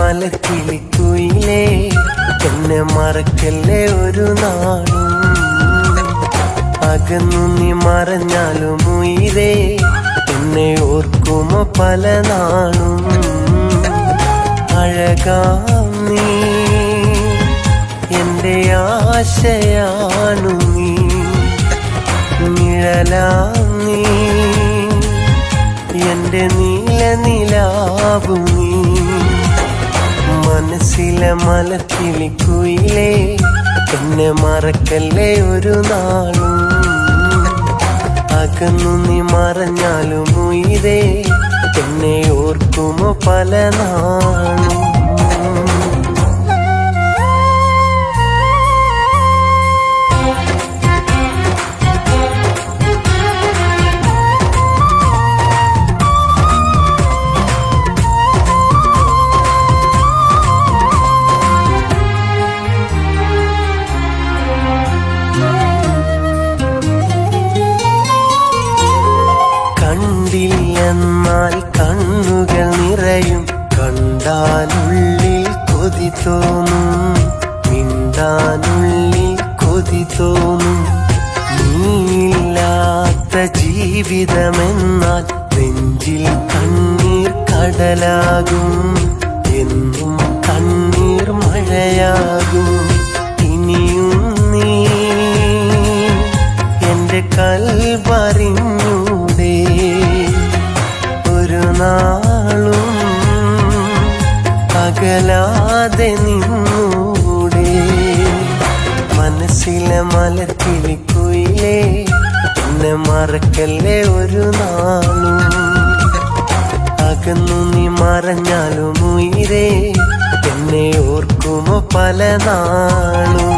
മലക്കിളിക്കുയിലേ എന്നെ മറക്കല്ലേ ഒരു നാളും. അകന്നു നീ മറഞ്ഞാലും ഉയിരേ എന്നെ ഓർക്കുമോ പല നാളും. അഴകാം നീ എന്റെ ആശയാണു നീ, നിഴലാം നീ എന്റെ നീല നിലാവു നീ. മനസ്സിലെ മലക്കിളിക്കുയിലേ എന്നെ മറക്കല്ലേ ഒരു നാളും. അകന്നു നീ മറഞ്ഞാലും ഉയിരേ എന്നെ ഓർക്കുമോ പല നാളും. കണ്ടില്ലെന്നാൽ കണ്ണുകൾ നിറയും, കണ്ടാലുള്ളിൽ കൊതി തോന്നും, മിണ്ടാനുള്ളിൽ കൊതി തോന്നും. നീയില്ലാത്ത ജീവിതമെന്നാൽ നെഞ്ചിൽ കണ്ണീർ കടലാകും, എന്നും കണ്ണീർ മഴയാകും. ഇനിയും നീ എന്റെ കൽവറിഞ്ഞൂടെ, ഒരു നാളും അകലാതെ നിന്നൂടെ. മനസ്സിലെ മലക്കിളിക്കുയിലേ എന്നെ മറക്കല്ലേ ഒരു നാളും. അകന്നു നീ മറഞ്ഞാലും ഉയിരേ എന്നെ ഓർക്കുമോ പല നാളും.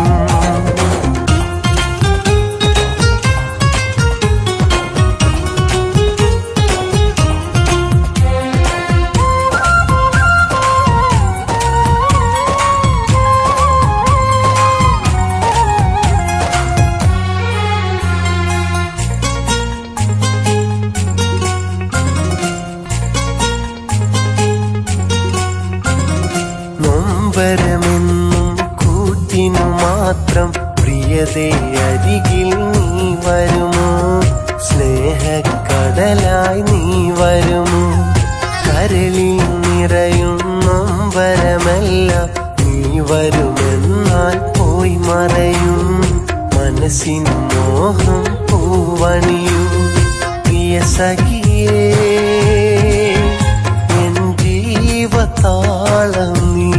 നൊമ്പരമെന്നും കൂട്ടിനു മാത്രം പ്രിയതേ അരികിൽ നീ വരുമോ, സ്നേഹക്കടലായി നീ വരുമോ. കരളിൽ നിറയും നൊമ്പരമെല്ലാം നീ വരുമെന്നാൽ പോയി മറയും. മനസ്സിൻ മോഹം പൂവണിയും പ്രിയ സഖിയേ, എൻ ജീവതാളം നീ.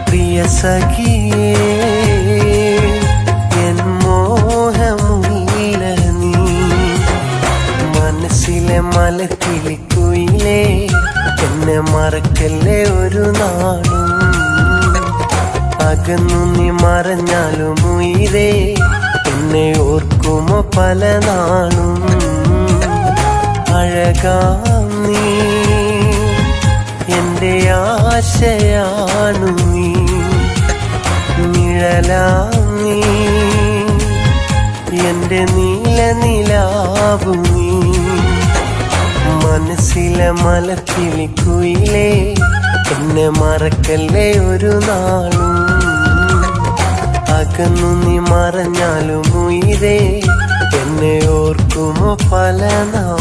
പ്രിയ സഖിയേ എൻ മോഹമുല്ല നീ. മനസ്സിലെ മലക്കിളിക്കുയിലേ എന്നെ മറക്കല്ലേ ഒരു നാളും. അകന്നു നീ മറഞ്ഞാലും ഉയിരേ എന്നെ ഓർക്കുമോ പല നാളും. അഴകാം നീ എന്റെ ആശയാണു നീ, നിഴലാം നീ എന്റെ നീല നിലാവു നീ. മനസ്സിലെ മലക്കിളിക്കുയിലേ എന്നെ മറക്കല്ലേ ഒരു നാളും. അകന്നു നീ മറഞ്ഞാലും ഉയിരേ എന്നെ ഓർക്കുമോ പല നാളും.